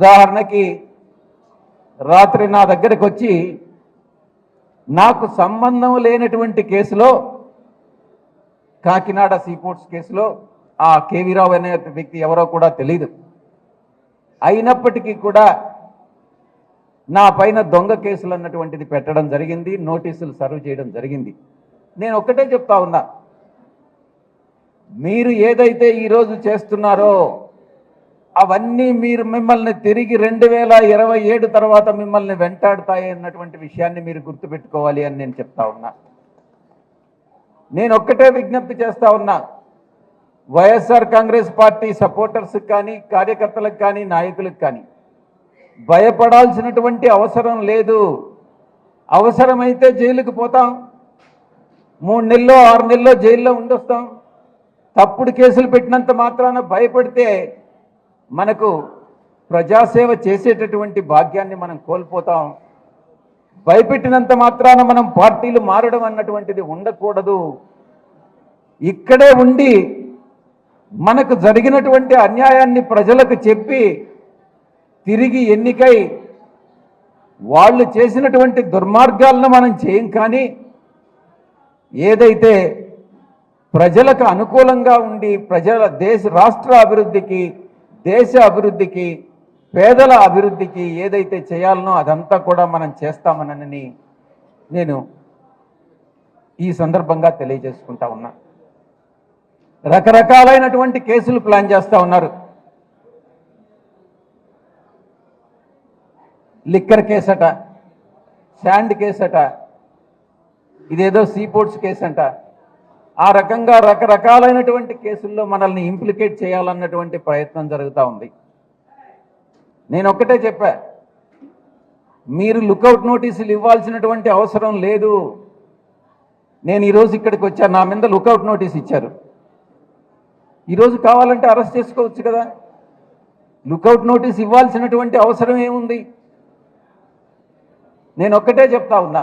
ఉదాహరణకి రాత్రి నా దగ్గరికి వచ్చి నాకు సంబంధం లేనటువంటి కేసులో, కాకినాడ సీపోర్ట్స్ కేసులో ఆ కేవీ రావు అనే వ్యక్తి ఎవరో కూడా తెలియదు, అయినప్పటికీ కూడా నా పైన దొంగ కేసులు అన్నటువంటిది పెట్టడం జరిగింది, నోటీసులు సర్వ్ చేయడం జరిగింది. నేను ఒక్కటే చెప్తా ఉన్నా, మీరు ఏదైతే ఈరోజు చేస్తున్నారో అవన్నీ మిమ్మల్ని తిరిగి 2027 తర్వాత మిమ్మల్ని వెంటాడుతాయి అన్నటువంటి విషయాన్ని మీరు గుర్తుపెట్టుకోవాలి అని నేను చెప్తా ఉన్నా. నేను ఒక్కటే విజ్ఞప్తి చేస్తా ఉన్నా, వైఎస్ఆర్ కాంగ్రెస్ పార్టీ సపోర్టర్స్కి కానీ, కార్యకర్తలకు కానీ, నాయకులకు కానీ భయపడాల్సినటువంటి అవసరం లేదు. అవసరమైతే జైలుకు పోతాం, 3 నెలలో 6 నెలలో జైల్లో ఉండొస్తాం. తప్పుడు కేసులు పెట్టినంత మాత్రాన భయపడితే మనకు ప్రజాసేవ చేసేటటువంటి భాగ్యాన్ని మనం కోల్పోతాం. భయపెట్టినంత మాత్రాన మనం పార్టీలు మారడం అన్నటువంటిది ఉండకూడదు. ఇక్కడే ఉండి మనకు జరిగినటువంటి అన్యాయాన్ని ప్రజలకు చెప్పి తిరిగి ఎన్నికై వాళ్ళు చేసినటువంటి దుర్మార్గాలను మనం చేయం. కానీ ఏదైతే ప్రజలకు అనుకూలంగా ఉండి రాష్ట్ర అభివృద్ధికి, దేశ అభివృద్ధికి, పేదల అభివృద్ధికి ఏదైతే చేయాలనో అదంతా కూడా మనం చేస్తామనని నేను ఈ సందర్భంగా తెలియజేసుకుంటా ఉన్నా. రకరకాలైనటువంటి కేసులు ప్లాన్ చేస్తూ ఉన్నారు. లిక్కర్ కేసట, శాండ్ కేసట, ఇదేదో సీపోర్ట్స్ కేసు అంట. ఆ రకంగా రకరకాలైనటువంటి కేసుల్లో మనల్ని ఇంప్లికేట్ చేయాలన్నటువంటి ప్రయత్నం జరుగుతూ ఉంది. నేను ఒక్కటే చెప్పా, మీరు లుకౌట్ నోటీసులు ఇవ్వాల్సినటువంటి అవసరం లేదు. నేను ఈరోజు ఇక్కడికి వచ్చాను, నా మీద లుకౌట్ నోటీస్ ఇచ్చారు. ఈరోజు కావాలంటే అరెస్ట్ చేసుకోవచ్చు కదా. లుకౌట్ నోటీస్ ఇవ్వాల్సినటువంటి అవసరం ఏముంది? నేను ఒక్కటే చెప్తా ఉన్నా,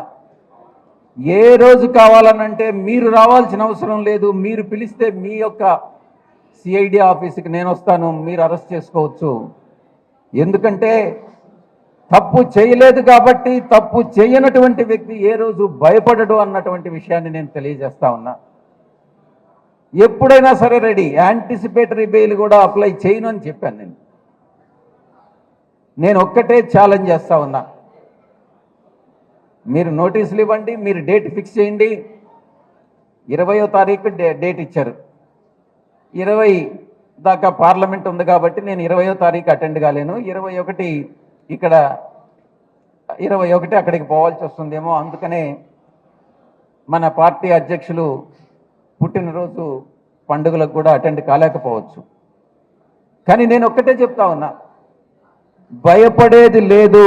ఏ రోజు కావాలనంటే మీరు రావాల్సిన అవసరం లేదు. మీరు పిలిస్తే మీ యొక్క సిఐడి ఆఫీస్కి నేను వస్తాను, మీరు అరెస్ట్ చేసుకోవచ్చు. ఎందుకంటే తప్పు చేయలేదు కాబట్టి, తప్పు చేయనటువంటి వ్యక్తి ఏ రోజు భయపడడు అన్నటువంటి విషయాన్ని నేను తెలియజేస్తా ఉన్నా. ఎప్పుడైనా సరే రెడీ, యాంటిసిపేటరీ బెయిల్ కూడా అప్లై చేయను అని చెప్పాను. నేను ఒక్కటే ఛాలెంజ్ చేస్తా ఉన్నా, మీరు నోటీసులు ఇవ్వండి, మీరు డేట్ ఫిక్స్ చేయండి. 20వ తారీఖు డేట్ ఇచ్చారు, 20 దాకా పార్లమెంట్ ఉంది కాబట్టి నేను 20వ తారీఖు అటెండ్ కాలేను. 21 ఇక్కడ, 21 అక్కడికి పోవాల్సి వస్తుందేమో. అందుకనే మన పార్టీ అధ్యక్షులు పుట్టినరోజు పండుగలకు కూడా అటెండ్ కాలేకపోవచ్చు. కానీ నేను ఒక్కటే చెప్తా ఉన్నా, భయపడేది లేదు.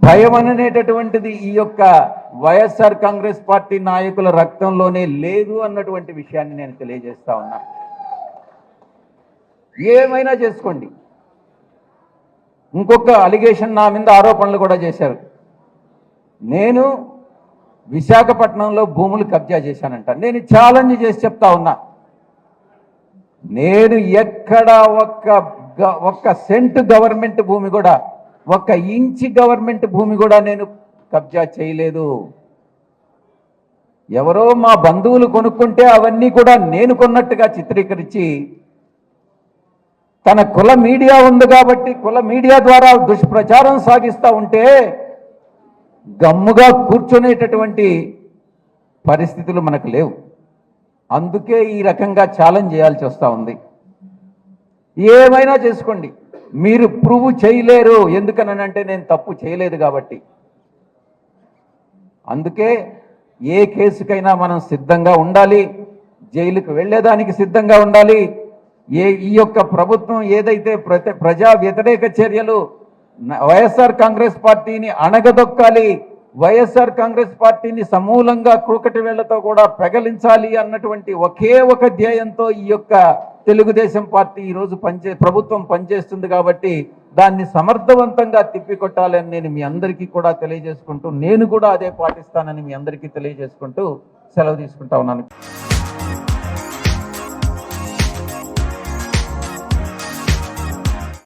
భయం అనేటటువంటిది ఈ యొక్క వైఎస్ఆర్ కాంగ్రెస్ పార్టీ నాయకుల రక్తంలోనే లేదు అన్నటువంటి విషయాన్ని నేను తెలియజేస్తా ఉన్నా. ఏమైనా చేసుకోండి. ఇంకొక అలిగేషన్, నా మీద ఆరోపణలు కూడా చేశారు. నేను విశాఖపట్నంలో భూములు కబ్జా చేశానంట. నేను ఛాలెంజ్ చేసి చెప్తా ఉన్నా, నేను ఎక్కడ ఒక్క సెంట్ గవర్నమెంట్ భూమి కూడా, 1 ఇంచి గవర్నమెంట్ భూమి కూడా నేను కబ్జా చేయలేదు. ఎవరో మా బంధువులు కొనుక్కుంటే అవన్నీ కూడా నేను కొన్నట్టుగా చిత్రీకరించి, తన కుల మీడియా ఉంది కాబట్టి కుల మీడియా ద్వారా దుష్ప్రచారం సాగిస్తూ ఉంటే గమ్ముగా కూర్చునేటటువంటి పరిస్థితులు మనకు లేవు. అందుకే ఈ రకంగా ఛాలెంజ్ చేయాల్సి వస్తూ ఉంది. ఏమైనా చేసుకోండి, మీరు ప్రూవ్ చేయలేరు. ఎందుకనంటే నేను తప్పు చేయలేదు కాబట్టి. అందుకే ఏ కేసుకైనా మనం సిద్ధంగా ఉండాలి, జైలుకు వెళ్ళేదానికి సిద్ధంగా ఉండాలి. ఈ యొక్క ప్రభుత్వం ఏదైతే ప్రజా వ్యతిరేక చర్యలు, వైఎస్ఆర్ కాంగ్రెస్ పార్టీని అణగదొక్కాలి, వైఎస్ఆర్ కాంగ్రెస్ పార్టీని సమూలంగా కూకటి వేళ్లతో కూడా పెగలించాలి అన్నటువంటి ఒకే ఒక ధ్యేయంతో ఈ యొక్క తెలుగుదేశం పార్టీ ఈరోజు ప్రభుత్వం పనిచేస్తుంది. కాబట్టి దాన్ని సమర్థవంతంగా తిప్పికొట్టాలని నేను మీ అందరికీ కూడా తెలియజేసుకుంటూ, నేను కూడా అదే పాటిస్తానని మీ అందరికీ తెలియజేసుకుంటూ సెలవు తీసుకుంటా ఉన్నాను.